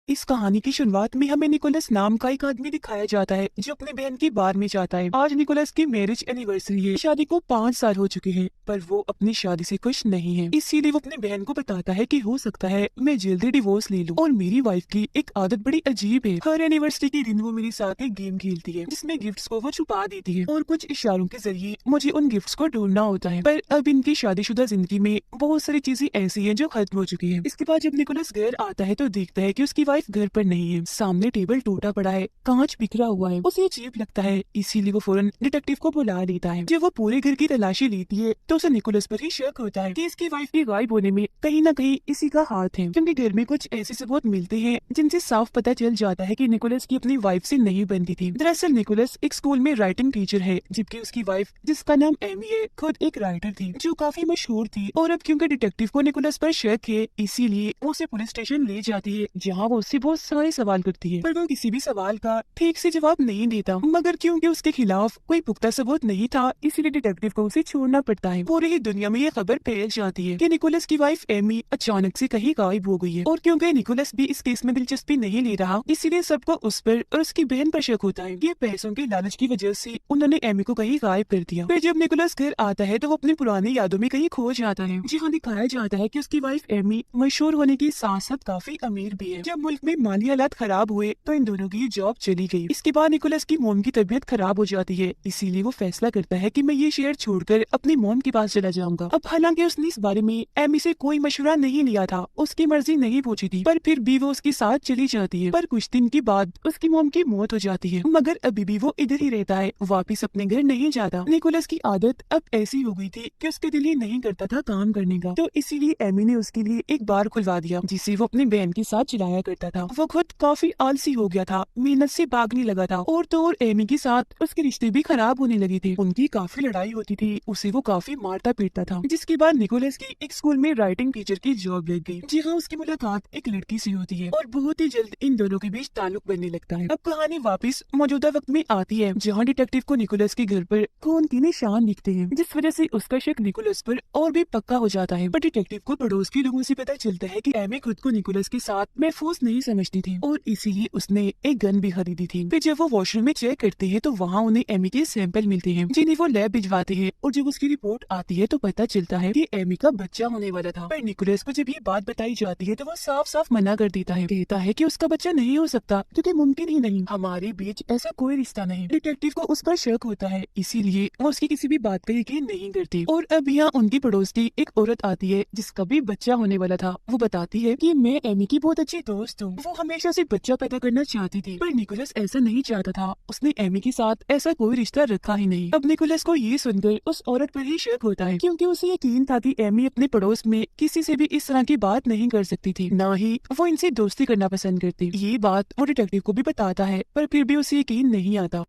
इस कहानी की शुरुआत में हमें निकोलस नाम का एक आदमी दिखाया जाता है जो अपनी बहन की बार में जाता है। आज निकोलस की मैरिज एनिवर्सरी है। शादी को 5 साल हो चुके हैं, पर वो अपनी शादी से खुश नहीं है। इसीलिए वो अपनी बहन को बताता है कि हो सकता है मैं जल्दी डिवोर्स ले लूं। और मेरी वाइफ की एक आदत बड़ी अजीब है। हर एनिवर्सरी के दिन वो मेरे साथ एक गेम खेलती है जिसमें गिफ्ट्स को वो छुपा देती है और कुछ इशारों के जरिए मुझे उन गिफ्ट्स को ढूंढना होता है। पर अब इनकी शादीशुदा जिंदगी में बहुत सारी चीजें ऐसी हैं जो खत्म हो चुकी है। इसके बाद जब निकोलस घर आता है तो देखता है कि उसकी वाइफ घर पर नहीं है। सामने टेबल टूटा पड़ा है, कांच बिखरा हुआ है। उसे अजीब लगता है, इसीलिए वो फौरन डिटेक्टिव को बुला लेता है। जब वो पूरे घर की तलाशी लेती है तो उसे निकोलस पर ही शक होता है कि इसकी वाइफ के गायब होने में कहीं ना कहीं इसी का हाथ है, क्योंकि घर में कुछ ऐसे सबूत मिलते हैं जिनसे साफ पता चल जाता है कि निकोलस की अपनी वाइफ से नहीं बनती थी। दरअसल निकोलस एक स्कूल में राइटिंग टीचर है, जबकि उसकी वाइफ, जिसका नाम एमी है, खुद एक राइटर थी जो काफी मशहूर थी। और अब क्योंकि डिटेक्टिव को निकोलस पर शक है, इसीलिए वो उसे पुलिस स्टेशन ले जाती है, जहाँ वो उससे बहुत सारे सवाल करती है, पर वो किसी भी सवाल का ठीक से जवाब नहीं देता। मगर क्योंकि उसके खिलाफ कोई पुख्ता सबूत नहीं था, इसीलिए डिटेक्टिव को उसे छोड़ना पड़ता है। पूरी ही दुनिया में ये खबर फैल जाती है कि निकोलस की वाइफ एमी अचानक से कहीं गायब हो गई है। और क्योंकि निकोलस भी इस केस में दिलचस्पी नहीं ले रहा, इसीलिए सबको उस पर और उसकी बहन पर शक होता है। ये पैसों के लालच की वजह से उन्होंने एमी को कहीं गायब कर दिया। फिर जब निकोलस घर आता है तो वो अपनी पुरानी यादों में कहीं खो जाता है, जहाँ दिखाया जाता है कि उसकी वाइफ एमी मशहूर होने के साथ साथ काफी अमीर भी है। जब मुल्क में माली हालात खराब हुए तो इन दोनों की जॉब चली गई। इसके बाद निकोलस की मोम की तबीयत खराब हो जाती है, इसीलिए वो फैसला करता है कि मैं ये शहर छोड़कर अपनी मोम के पास चला जाऊंगा। अब हालांकि उसने इस बारे में एमी से कोई मशवरा नहीं लिया था, उसकी मर्जी नहीं पूछी थी, पर फिर भी वो उसके साथ चली जाती है। पर कुछ दिन के बाद उसकी मोम की मौत हो जाती है, मगर अभी भी वो इधर ही रहता है, वापिस अपने घर नहीं जाता। निकोलस की आदत अब ऐसी हो गई थी कि उसके दिल ही नहीं करता था काम करने का, तो इसीलिए एमी ने उसके लिए एक बार खुलवा दिया जिसे वो अपनी बहन के साथ चलाया करता था। वो खुद काफी आलसी हो गया था, मेहनत से भागने लगा था, और तो और एमी के साथ उसके रिश्ते भी खराब होने लगे थे। उनकी काफी लड़ाई होती थी, उसे वो काफी मारता पीटता था। जिसके बाद निकोलस की एक स्कूल में राइटिंग टीचर की जॉब लग गई। जी हाँ, उसकी मुलाकात एक लड़की से होती है और बहुत ही जल्द इन दोनों के बीच ताल्लुक बनने लगता है। अब कहानी वापस मौजूदा वक्त में आती है, जहाँ डिटेक्टिव को निकोलस के घर पर खून के निशान दिखते हैं, जिस वजह से उसका शक निकोलस पर और भी पक्का हो जाता है। पर डिटेक्टिव को पड़ोस के लोगों से पता चलता है कि एमी खुद को निकोलस के साथ महफूज नहीं समझती थी और इसीलिए उसने एक गन भी खरीदी थी। फिर जब वो वॉशरूम में चेक करते हैं तो वहाँ उन्हें एमी के सैंपल मिलते हैं, जिन्हें वो लैब भिजवाते हैं। और जब उसकी रिपोर्ट आती है तो पता चलता है कि एमी का बच्चा होने वाला था। पर निकोलस को जब ये बात बताई जाती है तो वो साफ साफ मना कर देता है, कहता है कि उसका बच्चा नहीं हो सकता, क्योंकि मुमकिन ही नहीं, हमारे बीच ऐसा कोई रिश्ता नहीं। डिटेक्टिव को उस पर शक होता है, इसीलिए वो उसकी किसी भी बात पर यकीन नहीं करती। और अब यहाँ उनकी पड़ोस की एक औरत आती है जिसका भी बच्चा होने वाला था। वो बताती है कि मैं एमी की बहुत अच्छी दोस्त हूँ, वो हमेशा से बच्चा पैदा करना चाहती थी, पर निकोलस ऐसा नहीं चाहता था। उसने एमी के साथ ऐसा कोई रिश्ता रखा ही नहीं। अब निकोलस को ये सुनकर उस औरत पर ही शक होता है, क्योंकि उसे यकीन था कि एमी अपने पड़ोस में किसी से भी इस तरह की बात नहीं कर सकती थी, ना ही वो इनसे दोस्ती करना पसंद करती। ये बात वो डिटेक्टिव को भी बताता है, पर फिर भी उसे यकीन नहीं आता।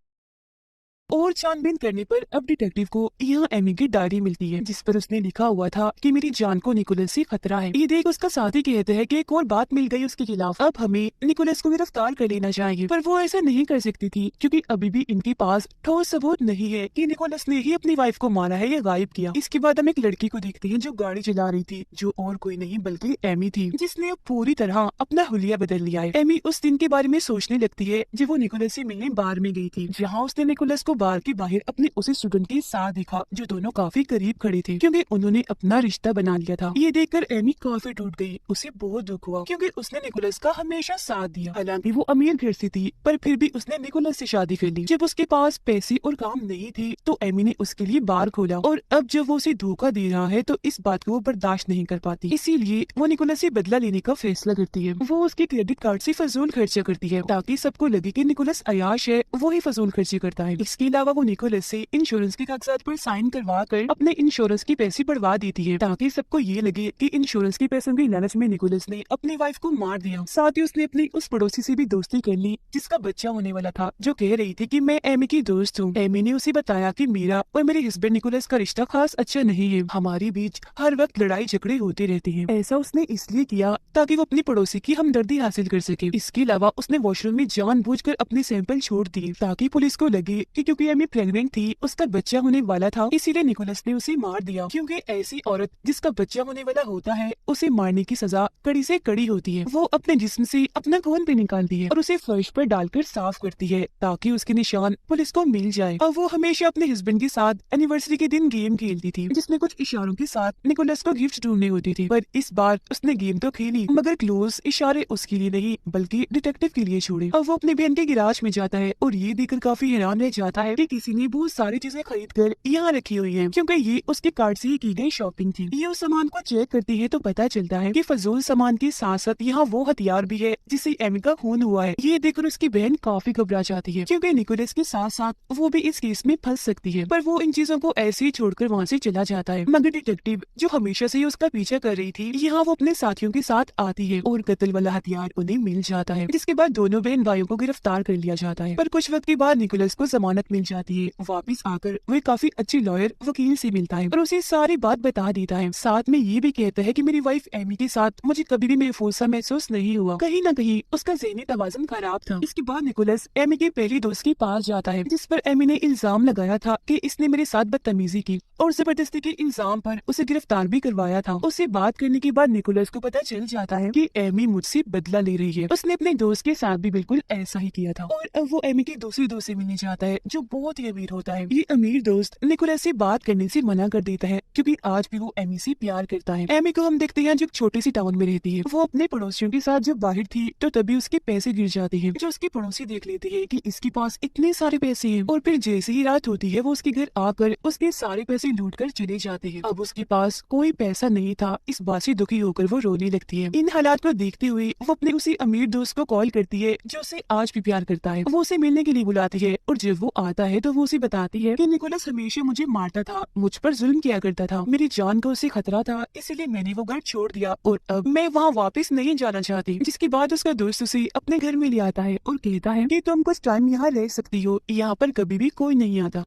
और छानबीन करने पर अब डिटेक्टिव को यहाँ एमी की डायरी मिलती है, जिस पर उसने लिखा हुआ था कि मेरी जान को निकोलस से खतरा है। ये देख उसका साथी कहते हैं कि एक और बात मिल गई उसके खिलाफ, अब हमें निकोलस को गिरफ्तार कर लेना चाहिए। पर वो ऐसा नहीं कर सकती थी, क्योंकि अभी भी इनके पास ठोस सबूत नहीं है कि निकोलस ने ही अपनी वाइफ को मारा है या गायब किया। इसके बाद हम एक लड़की को देखते हैं जो गाड़ी चला रही थी, जो और कोई नहीं बल्कि एमी थी, जिसने अब पूरी तरह अपना हुलिया बदल लिया है। एमी उस दिन के बारे में सोचने लगती है जब वो निकोलस से मिलने बार में गई थी, जहाँ उसने निकोलस को बार के बाहर अपने उसी स्टूडेंट के साथ देखा, जो दोनों काफी करीब खड़े थे, क्योंकि उन्होंने अपना रिश्ता बना लिया था। ये देखकर एमी काफी टूट गई, उसे बहुत दुख हुआ, क्योंकि उसने निकोलस का हमेशा साथ दिया। हालांकि वो अमीर घर से थी, पर फिर भी उसने निकोलस से शादी कर ली। जब उसके पास पैसे और काम नहीं थे तो एमी ने उसके लिए बार खोला, और अब जब वो उसे धोखा दे रहा है तो इस बात को वो बर्दाश्त नहीं कर पाती, इसीलिए वो निकोलस से बदला लेने का फैसला करती है। वो उसके क्रेडिट कार्ड से फजूल खर्चा करती है, ताकि सबको लगे कि निकोलस अयाश है, वो ही फजूल खर्चे करता है। इसके अलावा वो निकोलस से इंश्योरेंस के कागजात पर साइन करवा कर अपने इंश्योरेंस के पैसे बढ़वा देती है, ताकि सबको ये लगे कि इंश्योरेंस के पैसों की लालच में निकोलस ने अपनी वाइफ को मार दिया। साथ ही उसने अपनी उस पड़ोसी से भी दोस्ती कर ली जिसका बच्चा होने वाला था, जो कह रही थी कि मैं एमी की दोस्त हूँ। एमी ने उसे बताया कि मेरा और मेरे हस्बैंड निकोलस का रिश्ता खास अच्छा नहीं है, हमारे बीच हर वक्त लड़ाई झगड़े होते रहते हैं। ऐसा उसने इसलिए किया ताकि वो अपनी पड़ोसी की हमदर्दी हासिल कर सके। इसके अलावा उसने वॉशरूम में जानबूझकर अपने सैंपल छोड़ दिए, ताकि पुलिस को लगे कि क्योंकि क्योंकि एमी प्रेग्नेंट थी, उसका बच्चा होने वाला था, इसीलिए निकोलस ने उसे मार दिया। क्योंकि ऐसी औरत जिसका बच्चा होने वाला होता है, उसे मारने की सजा कड़ी से कड़ी होती है। वो अपने जिस्म से अपना खून भी निकालती है और उसे फर्श पर डालकर साफ करती है ताकि उसके निशान पुलिस को मिल जाए। और वो हमेशा अपने हस्बैंड के साथ एनिवर्सरी के दिन गेम खेलती थी, जिसमें कुछ इशारों के साथ निकोलस को गिफ्ट ढूंढने होती थी। पर इस बार उसने गेम तो खेली, मगर क्लोज इशारे उसके लिए नहीं बल्कि डिटेक्टिव के लिए छोड़े। और वो अपनी बहन के गिराज में जाता है और ये देखकर काफी हैरान रह जाता है कि किसी ने बहुत सारी चीजें खरीद कर यहाँ रखी हुई है, क्योंकि ये उसके कार्ड से ही की गई शॉपिंग थी। ये उस सामान को चेक करती है तो पता चलता है कि फजूल सामान के साथ साथ यहाँ वो हथियार भी है जिससे एमी का खून हुआ है। ये देखकर उसकी बहन काफी घबरा जाती है, क्योंकि निकोलस के साथ साथ वो भी इस केस में फंस सकती है। पर वो इन चीजों को ऐसे ही छोड़कर वहाँ से चला जाता है। मगर डिटेक्टिव जो हमेशा से ही उसका पीछा कर रही थी, यहाँ वो अपने साथियों के साथ आती है और कत्ल वाला हथियार उन्हें मिल जाता है, जिसके बाद दोनों बहन भाइयों को गिरफ्तार कर लिया जाता है। पर कुछ वक्त के बाद निकोलस को जमानत मिल जाती है। वापिस आकर वो काफी अच्छी लॉयर वकील से मिलता है और उसे सारी बात बता देता है। साथ में ये भी कहता है कि मेरी वाइफ एमी के साथ मुझे कभी भी महफूज सा महसूस नहीं हुआ, कहीं न कहीं उसका ज़हनी तवाज़ुन खराब था। इसके बाद निकोलस एमी के पहली दोस्त के पास जाता है, जिस पर एमी ने इल्जाम लगाया था कि इसने मेरे साथ बदतमीजी की और जबरदस्ती के इल्जाम पर उसे गिरफ्तार भी करवाया था। उससे बात करने के बाद निकोलस को पता चल जाता है कि एमी मुझसे बदला ले रही है। उसने अपने दोस्त के साथ भी बिल्कुल ऐसा ही किया था। और अब वो एमी की दूसरी दोस्त से मिलने जाता है, जो बहुत ही अमीर होता है। ये अमीर दोस्त निकोलस से बात करने से मना कर देता है, क्योंकि आज भी वो एमी से प्यार करता है। एमी को हम देखते हैं जो छोटी सी टाउन में रहती है। वो अपने पड़ोसियों के साथ जब बाहर थी तो तभी उसके पैसे गिर जाते हैं। जो उसके पड़ोसी देख लेते हैं कि इसके पास इतने सारे पैसे हैं, और फिर जैसे ही रात होती है वो उसके घर आकर उसके सारे पैसे लूट कर चले जाते हैं। अब उसके पास कोई पैसा नहीं था। इस बात से दुखी होकर वो रोने लगती है। इन हालात को देखते हुए वो अपने उसी अमीर दोस्त को कॉल करती है, जो उसे आज भी प्यार करता है। वो उसे मिलने के लिए बुलाती है और जब वो आता है तो वो उसे बताती है कि निकोलस हमेशा मुझे मारता था, मुझ पर जुल्म किया करता था, मेरी जान को उसे खतरा था, इसलिए मैंने वो घर छोड़ दिया और अब मैं वहाँ वापस नहीं जाना चाहती। जिसके बाद उसका दोस्त उसे अपने घर में ले आता है और कहता है कि तुम कुछ टाइम यहाँ रह सकती हो, यहाँ पर कभी भी कोई नहीं आता।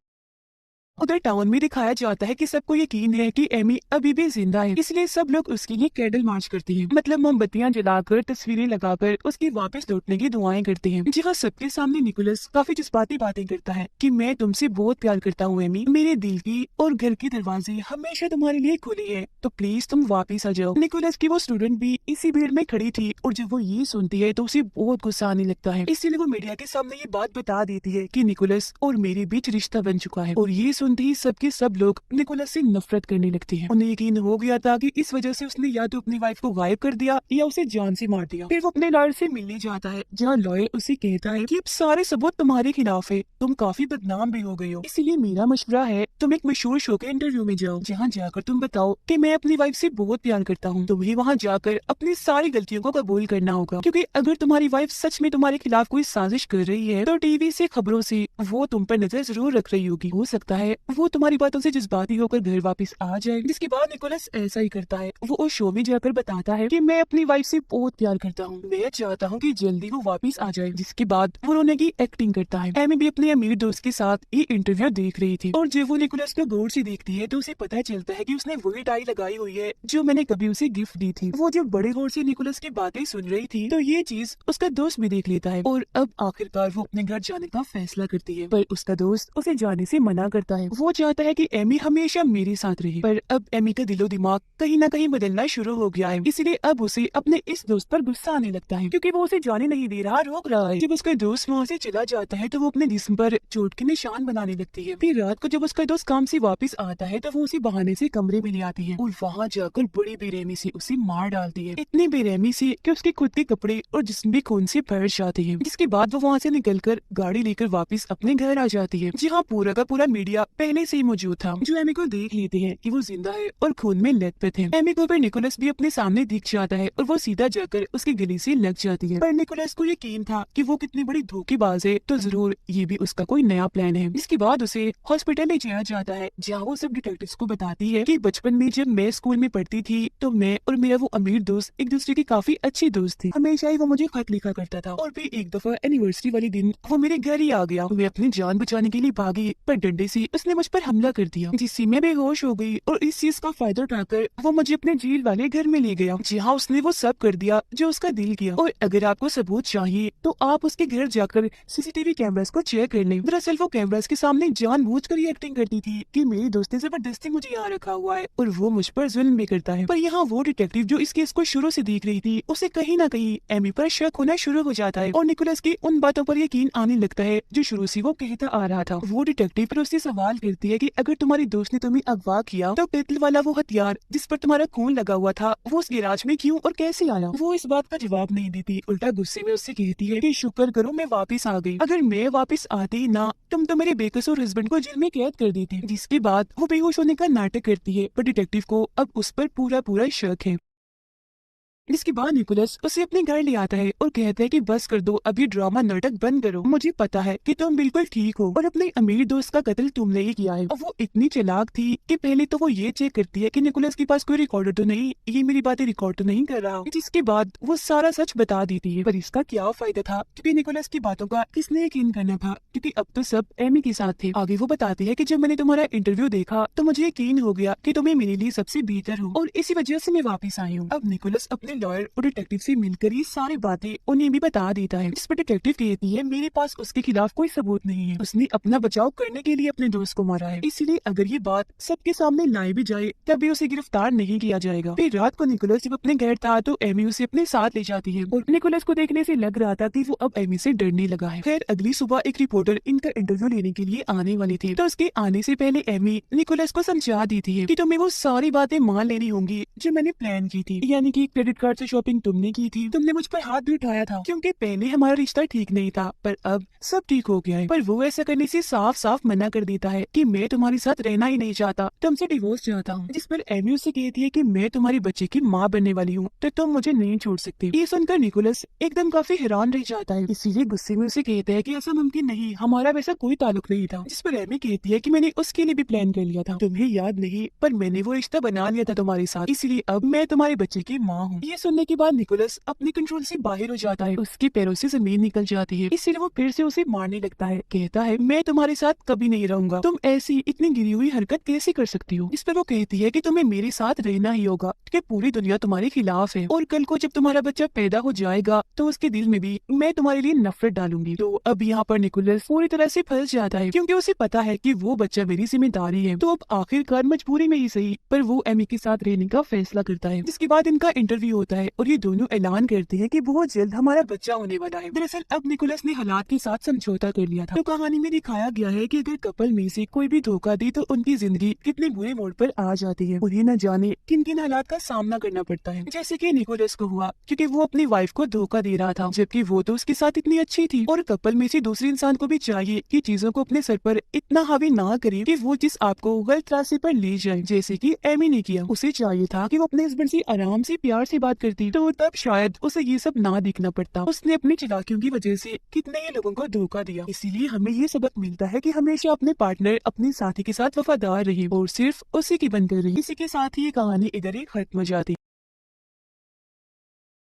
उधर टाउन में दिखाया जाता है कि सबको यकीन है कि एमी अभी भी जिंदा है, इसलिए सब लोग उसके लिए कैंडल मार्च करते हैं, मतलब मोमबत्तियां जलाकर तस्वीरें लगाकर उसके वापस लौटने की दुआएं करते हैं। जहाँ सबके सामने निकोलस काफी जज्बाती बातें करता है कि मैं तुमसे बहुत प्यार करता हूँ एमी, मेरे दिल की और घर के दरवाजे हमेशा तुम्हारे लिए खुले हैं, तो प्लीज तुम वापिस आ जाओ। निकोलस की वो स्टूडेंट भी इसी भीड़ में खड़ी थी और जब वो ये सुनती है तो उसे बहुत गुस्सा आने लगता है, इसीलिए वो मीडिया के सामने ये बात बता देती है कि निकोलस और मेरे बीच रिश्ता बन चुका है। और ये सुनते ही सबके सब लोग निकोलस से नफरत करने लगते हैं। उन्हें यकीन हो गया था कि इस वजह से उसने या तो अपनी वाइफ को गायब कर दिया या उसे जान से मार दिया। फिर वो अपने लॉयर से मिलने जाता है, जहाँ लॉयर उसे कहता है कि अब सारे सबूत तुम्हारे खिलाफ है, तुम काफी बदनाम भी हो गई हो, इसीलिए मेरा मशवरा है तुम एक मशहूर शो के इंटरव्यू में जाओ, जहाँ जाकर तुम बताओ कि मैं अपनी वाइफ से बहुत प्यार करता हूँ। तुम्हें वहाँ जाकर अपनी सारी गलतियों को कबूल करना होगा, क्योंकि अगर तुम्हारी वाइफ सच में तुम्हारे खिलाफ कोई साजिश कर रही है तो टीवी से खबरों से वो तुम पर नजर जरूर रख रही होगी। हो सकता है वो तुम्हारी बातों से जज्बाती होकर घर वापस आ जाए। जिसके बाद निकोलस ऐसा ही करता है, वो उस शो में जाकर बताता है कि मैं अपनी वाइफ से बहुत प्यार करता हूँ, मैं चाहता हूँ कि जल्दी वो वापस आ जाए। जिसके बाद वो रोने की एक्टिंग करता है। एमी भी अपने अमीर दोस्त के साथ ये इंटरव्यू देख रही थी और जब वो निकोलस को गौर से देखती है तो उसे पता चलता है कि उसने वही टाई लगाई हुई है जो मैंने कभी उसे गिफ्ट दी थी। वो जब बड़े गौर से निकोलस की बातें सुन रही थी तो ये चीज उसका दोस्त भी देख लेता है और अब आखिरकार वो अपने घर जाने का फैसला करती है, पर उसका दोस्त उसे जाने से मना करता है। वो चाहता है कि एमी हमेशा मेरे साथ रहे, पर अब एमी का दिलो दिमाग कहीं न कहीं बदलना शुरू हो गया है, इसलिए अब उसे अपने इस दोस्त पर गुस्सा आने लगता है, क्योंकि वो उसे जाने नहीं दे रहा, रोक रहा है। जब उसका दोस्त वहाँ से चला जाता है तो वो अपने जिस्म पर चोट के निशान बनाने लगती है। फिर रात को जब उसका दोस्त काम से वापस आता है तो वो उसे बहाने से कमरे में ले आती है और वहाँ जाकर बड़ी बेरहमी से उसे मार डालती है, इतनी बेरहमी से कि उसके खुद के कपड़े और जिस्म भी खून से भर जाते हैं। जिसके बाद वो वहाँ से निकलकर गाड़ी लेकर वापस अपने घर आ जाती है, जहाँ पूरा का पूरा मीडिया पहले से ही मौजूद था, जो एमी को देख लेते हैं कि वो जिंदा है और खून में लथपथ है। एमी को फिर निकोलस भी अपने सामने दिख जाता है और वो सीधा जाकर उसके गले से लग जाती है, पर निकोलस को यकीन था कि वो कितनी बड़ी धोखेबाज है, तो जरूर ये भी उसका कोई नया प्लान है। इसके बाद उसे हॉस्पिटल ले जाया जाता है, जहाँ वो सब डिटेक्टिव्स को बताती है कि बचपन में जब मैं स्कूल में पढ़ती थी तो मैं और मेरा वो अमीर दोस्त एक दूसरे की काफी अच्छी दोस्त थे। हमेशा ही वो मुझे खत लिखा करता था और फिर एक दफा एनिवर्सरी वाले दिन वो मेरे घर ही आ गया। मैं अपनी जान बचाने के लिए भागी, पर डंडे से उसने मुझ पर हमला कर दिया, जिससे मैं बेहोश हो गई और इस चीज का फायदा उठाकर वो मुझे अपने जेल वाले घर में ले गया, जहाँ उसने वो सब कर दिया जो उसका दिल किया। और अगर आपको सबूत चाहिए तो आप उसके घर जाकर सीसीटीवी कैमरास को चेक कर लें। दरअसल वो कैमरास के सामने जानबूझकर ये एक्टिंग करती थी कि मेरी दोस्त ने जबरदस्ती मुझे यहाँ रखा हुआ है और वो मुझ पर जुल्म भी करता है। पर यहाँ वो डिटेक्टिव जो इस केस को शुरू से देख रही थी, उसे कहीं ना कहीं एमी पर शक होना शुरू हो जाता है और निकोलस की उन बातों पर यकीन आने लगता है जो शुरू से वो कहता आ रहा था। वो डिटेक्टिव फिर उससे सवाल करती है कि अगर तुम्हारी दोस्त ने तुम्हें अगवा किया तो पिस्तल वाला वो हथियार जिस पर तुम्हारा खून लगा हुआ था वो उस गैराज में क्यों और कैसे आया। वो इस बात का जवाब नहीं देती, उल्टा गुस्से में उससे कहती है कि शुक्र करो मैं वापस आ गई, अगर मैं वापस आती ना तुम तो मेरे बेकसूर हस्बैंड को जेल में कैद कर देती। जिसके बाद वो बेहोश होने का नाटक करती है, पर डिटेक्टिव को अब उस पर पूरा शक है। इसके बाद निकोलस उसे अपने घर ले आता है और कहता है कि बस कर दो, अब ये ड्रामा नाटक बंद करो, मुझे पता है कि तुम बिल्कुल ठीक हो और अपने अमीर दोस्त का कत्ल तुमने ही किया है। और वो इतनी चालाक थी कि पहले तो वो ये चेक करती है कि निकोलस के पास कोई रिकॉर्डर तो नहीं, ये मेरी बातें रिकॉर्ड तो नहीं कर रहा, जिसके बाद वो सारा सच बता देती है। पर इसका क्या फायदा था, क्योंकि निकोलस की बातों का किसने यकीन करना था, क्योंकि अब तो सब एमी के साथ थे। आगे वो बताती है कि जब मैंने तुम्हारा इंटरव्यू देखा तो मुझे यकीन हो गया कि तुम्हें मेरे लिए सबसे बेहतर हो और इसी वजह से मैं वापस आई हूँ। अब निकोलस अपने लॉयर और डिटेक्टिव से मिलकर ये सारी बातें उन्हें भी बता देता है, जिस पर डिटेक्टिव कहती है मेरे पास उसके खिलाफ कोई सबूत नहीं है, उसने अपना बचाव करने के लिए अपने दोस्त को मारा है, इसलिए अगर ये बात सबके सामने लाई भी जाए तभी उसे गिरफ्तार नहीं किया जाएगा। फिर रात को निकोलस जब अपने घर था तो एमी उसे अपने साथ ले जाती है और निकोलस को देखने से लग रहा था कि वो अब एमी से डरने लगा है। फिर अगली सुबह एक रिपोर्टर इनका इंटरव्यू लेने के लिए आने वाली थी, तो उसके आने से पहले एमी निकोलस को समझा देती है कि तुम्हें वो सारी बातें मान लेनी होंगी जो मैंने प्लान की थी, यानी कि क्रेडिट कार्ड से शॉपिंग तुमने की थी, तुमने मुझ पर हाथ भी उठाया था क्योंकि पहले हमारा रिश्ता ठीक नहीं था, पर अब सब ठीक हो गया है। पर वो ऐसा करने से साफ साफ मना कर देता है कि मैं तुम्हारे साथ रहना ही नहीं चाहता, तुमसे डिवोर्स चाहता हूँ। जिस पर एमी उससे कहती है कि मैं तुम्हारे बच्चे की माँ बनने वाली हूँ तो तुम मुझे नहीं छोड़ सकती। ये सुनकर निकोलस एकदम काफी हैरान रह जाता है, इसीलिए गुस्से में उसे कहता है कि ऐसा मुमकिन नहीं, हमारा वैसा कोई ताल्लुक नहीं था। जिस पर एमी कहती है कि मैंने उसके लिए भी प्लान कर लिया था, तुम्हें याद नहीं, पर मैंने वो रिश्ता बना लिया था तुम्हारे साथ, इसलिए अब मैं तुम्हारे बच्चे की माँ हूँ। ये सुनने के बाद निकोलस अपने कंट्रोल से बाहर हो जाता है, उसके पैरों से जमीन निकल जाती है, इसलिए वो फिर से उसे मारने लगता है, कहता है मैं तुम्हारे साथ कभी नहीं रहूंगा, तुम ऐसी इतनी गिरी हुई हरकत कैसे कर सकती हो। इस पर वो कहती है कि तुम्हें मेरे साथ रहना ही होगा क्योंकि पूरी दुनिया तुम्हारे खिलाफ है और कल को जब तुम्हारा बच्चा पैदा हो जाएगा तो उसके दिल में भी मैं तुम्हारे लिए नफरत डालूंगी। तो अब यहाँ पर निकोलस पूरी तरह से फंस जाता है क्योंकि उसे पता है कि वो बच्चा मेरी जिम्मेदारी है। तो अब आखिरकार मजबूरी में ही सही पर वो एमी के साथ रहने का फैसला करता है। जिसके बाद इनका इंटरव्यू होता है और ये दोनों ऐलान करते हैं कि बहुत जल्द हमारा बच्चा होने वाला है। दरअसल अब निकोलस ने हालात के साथ समझौता कर लिया था। तो कहानी में दिखाया गया है कि अगर कपल में से कोई भी धोखा दे तो उनकी जिंदगी कितने बुरे मोड़ पर आ जाती है, उन्हें न जाने किन किन हालात का सामना करना पड़ता है, जैसे कि निकोलस को हुआ क्योंकि वो अपनी वाइफ को धोखा दे रहा था जबकि वो तो उसके साथ इतनी अच्छी थी। और कपल में से दूसरे इंसान को भी चाहिए कि चीजों को अपने सर पर इतना हावी ना करे कि वो जिस आपको गलत रास्ते पर ले जाए, जैसे कि एमी ने किया। उसे चाहिए था कि वो अपने हस्बैंड से आराम से प्यार से बात करती तो तब शायद उसे ये सब ना दिखना पड़ता। उसने अपनी चालाकियों की वजह से कितने ही लोगों को धोखा दिया। इसीलिए हमें ये सबक मिलता है कि हमेशा अपने पार्टनर अपने साथी के साथ वफादार रहे और सिर्फ उसी की बनकर रही। इसी के साथ ही ये कहानी इधर ही खत्म हो जाती।